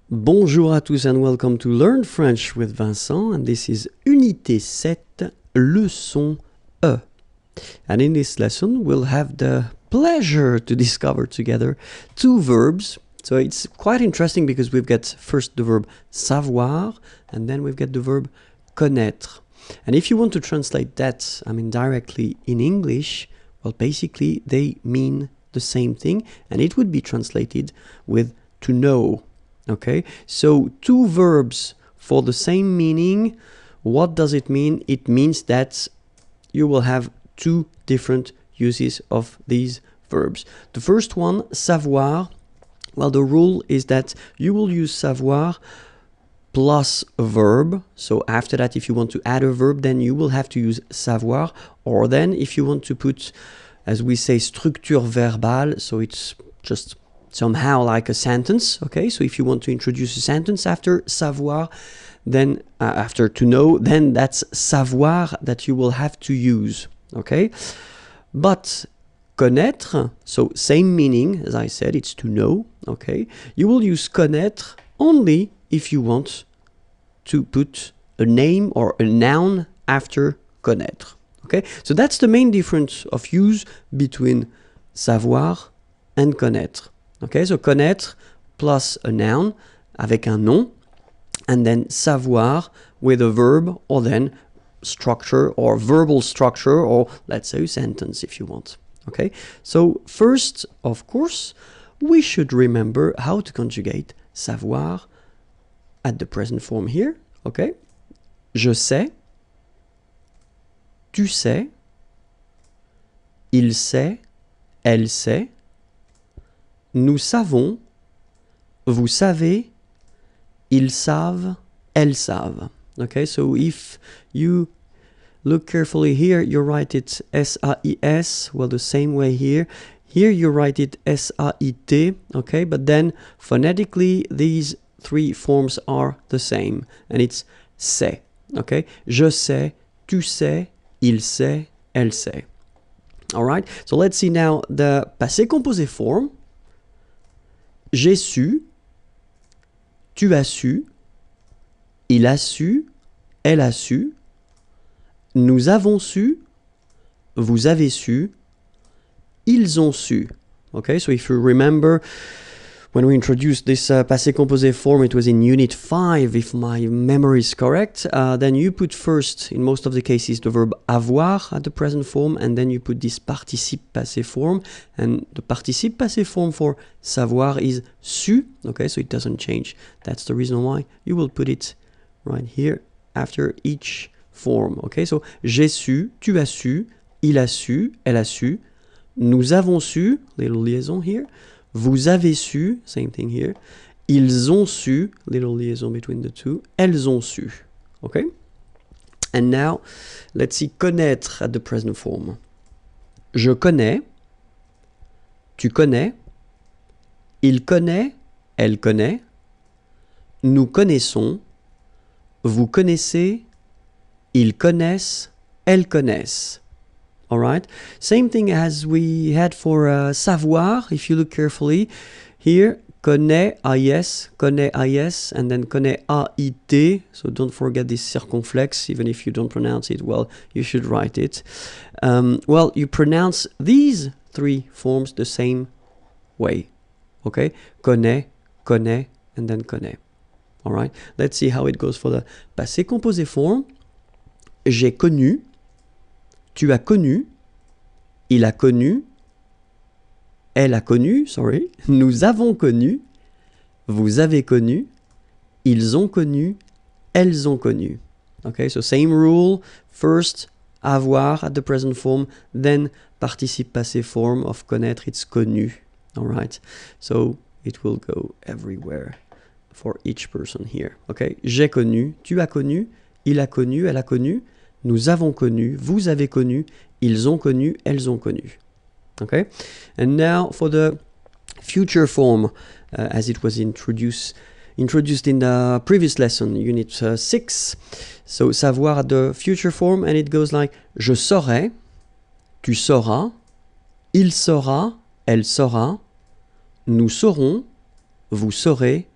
Bonjour à tous and welcome to Learn French with Vincent, and this is Unité 7, Leçon E. And in this lesson we'll have the pleasure to discover together two verbs. So it's quite interesting because we've got first the verb savoir and then we've got the verb connaître. And if you want to translate that, directly in English, well, basically they mean the same thing and it would be translated with to know. Okay, so two verbs for the same meaning. What does it mean? It means that you will have two different uses of these verbs. The first one, savoir, well, the rule is that you will use savoir plus a verb. So after that, if you want to add a verb, then you will have to use savoir. Or then if you want to put, as we say, structure verbale, so it's just somehow like a sentence. Okay, so if you want to introduce a sentence after savoir, then after to know, then that's savoir that you will have to use. Okay, but connaître, so same meaning as I said, it's to know. Okay, you will use connaître only if you want to put a name or a noun after connaître. Okay, so that's the main difference of use between savoir and connaître. Okay, so connaître plus a noun avec un nom, and then savoir with a verb or then structure or verbal structure, or let's say a sentence if you want. Okay, so first, of course, we should remember how to conjugate savoir at the present form here. Okay, je sais, tu sais, il sait, elle sait, nous savons, vous savez, ils savent, elles savent. Okay, so if you look carefully here, you write it S-A-I-S, well, the same way here. Here you write it S-A-I-T, okay, but then phonetically these three forms are the same, and it's c'est, okay? Je sais, tu sais, il sait, elle sait. All right, so let's see now the passé composé form. J'ai su, tu as su, il a su, elle a su, nous avons su, vous avez su, ils ont su. Okay, so if you remember, when we introduced this passé composé form, it was in Unit 5, if my memory is correct. Then you put first, in most of the cases, the verb avoir at the present form, and then you put this participe passé form. And the participe passé form for savoir is su. Okay, so it doesn't change. That's the reason why you will put it right here after each form. Okay, so j'ai su, tu as su, il a su, elle a su, nous avons su, little liaison here, vous avez su, same thing here, ils ont su, little liaison between the two, elles ont su. Okay? And now, let's see connaître at the present form. Je connais, tu connais, il connaît, elle connaît, nous connaissons, vous connaissez, ils connaissent, elles connaissent. All right, same thing as we had for savoir. If you look carefully here, connaît, AIS, and then connaît, AIT. So don't forget this circumflex, even if you don't pronounce it well, you should write it. Well, you pronounce these three forms the same way. Okay, connaît, and then connaît. All right, let's see how it goes for the passé composé form. J'ai connu, tu as connu, il a connu, elle a connu, sorry, nous avons connu, vous avez connu, ils ont connu, elles ont connu. Okay, so same rule, first avoir at the present form, then participe passé form of connaître, it's connu. All right, so it will go everywhere for each person here. Okay, j'ai connu, tu as connu, il a connu, elle a connu, nous avons connu, vous avez connu, ils ont connu, elles ont connu. Okay? And now for the future form, as it was introduced in the previous lesson, Unit 6. So savoir the future form, and it goes like je saurai, tu sauras, il saura, elle saura, nous saurons, vous saurez,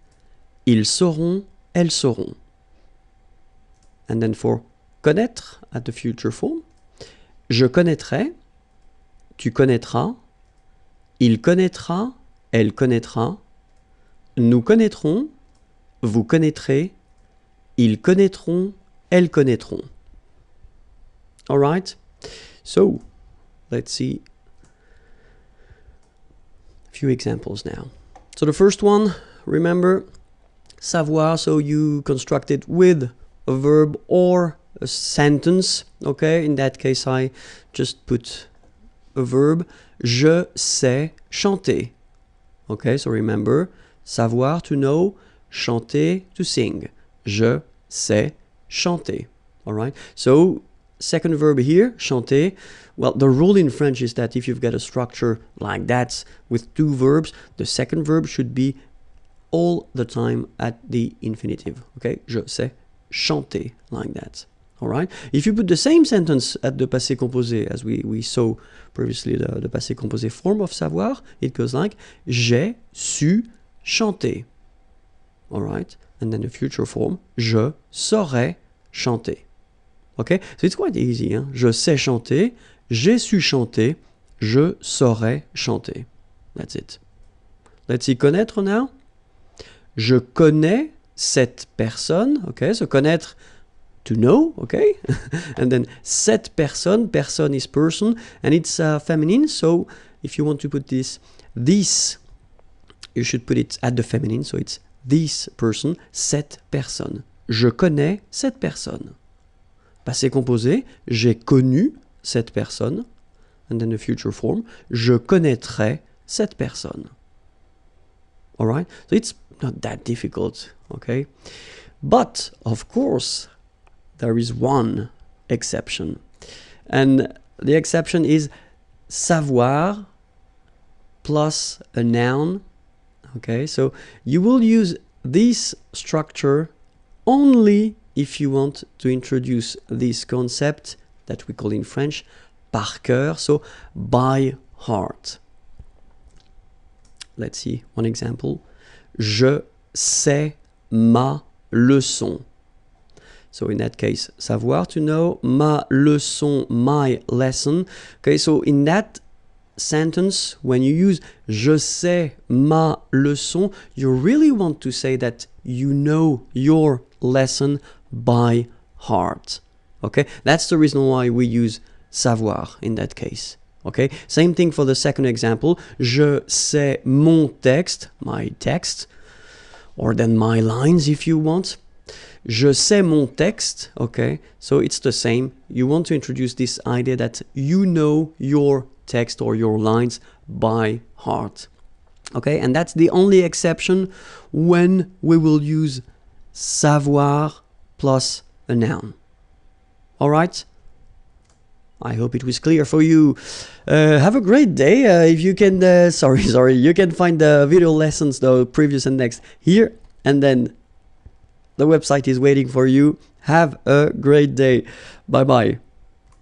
Ils sauront, elles sauront. And then for connaître at the future form, je connaîtrai, tu connaîtras, il connaîtra, elle connaîtra, nous connaîtrons, vous connaîtrez, ils connaîtront, elles connaîtront. All right? So, let's see a few examples now. So the first one, remember, savoir, so you construct it with a verb or a sentence, okay? In that case, I just put a verb. Je sais chanter. Okay, so remember, savoir, to know, chanter, to sing. Je sais chanter. All right? So, second verb here, chanter. Well, the rule in French is that if you've got a structure like that with two verbs, the second verb should be all the time at the infinitive. Okay? Je sais chanter, like that. All right? If you put the same sentence at the passé composé, as we saw previously, the passé composé form of savoir, it goes like j'ai su chanter. All right? And then the future form, je saurais chanter. Okay? So it's quite easy. Hein? Je sais chanter, j'ai su chanter, je saurais chanter. That's it. Let's see connaître now. Je connais cette personne. Okay? So connaître, to know, okay? And then cette personne, person is person, and it's feminine, so if you want to put this, you should put it at the feminine, so it's this person, cette personne. Je connais cette personne. Passé composé, j'ai connu cette personne, and then the future form, je connaîtrai cette personne. Alright? So it's not that difficult, okay? But, of course, there is one exception. And the exception is savoir plus a noun. Okay, so you will use this structure only if you want to introduce this concept that we call in French par cœur, so by heart. Let's see one example. Je sais ma leçon. So in that case, savoir, to know, ma leçon, my lesson. Okay, so in that sentence, when you use je sais ma leçon, you really want to say that you know your lesson by heart. Okay, that's the reason why we use savoir in that case. Okay, same thing for the second example. Je sais mon texte, my text, or then my lines if you want. Je sais mon texte, okay? So it's the same. You want to introduce this idea that you know your text or your lines by heart. Okay, and that's the only exception when we will use savoir plus a noun. All right? I hope it was clear for you. Have a great day. If you can, you can find the video lessons, the previous and next here, and then the website is waiting for you. Have a great day. Bye-bye.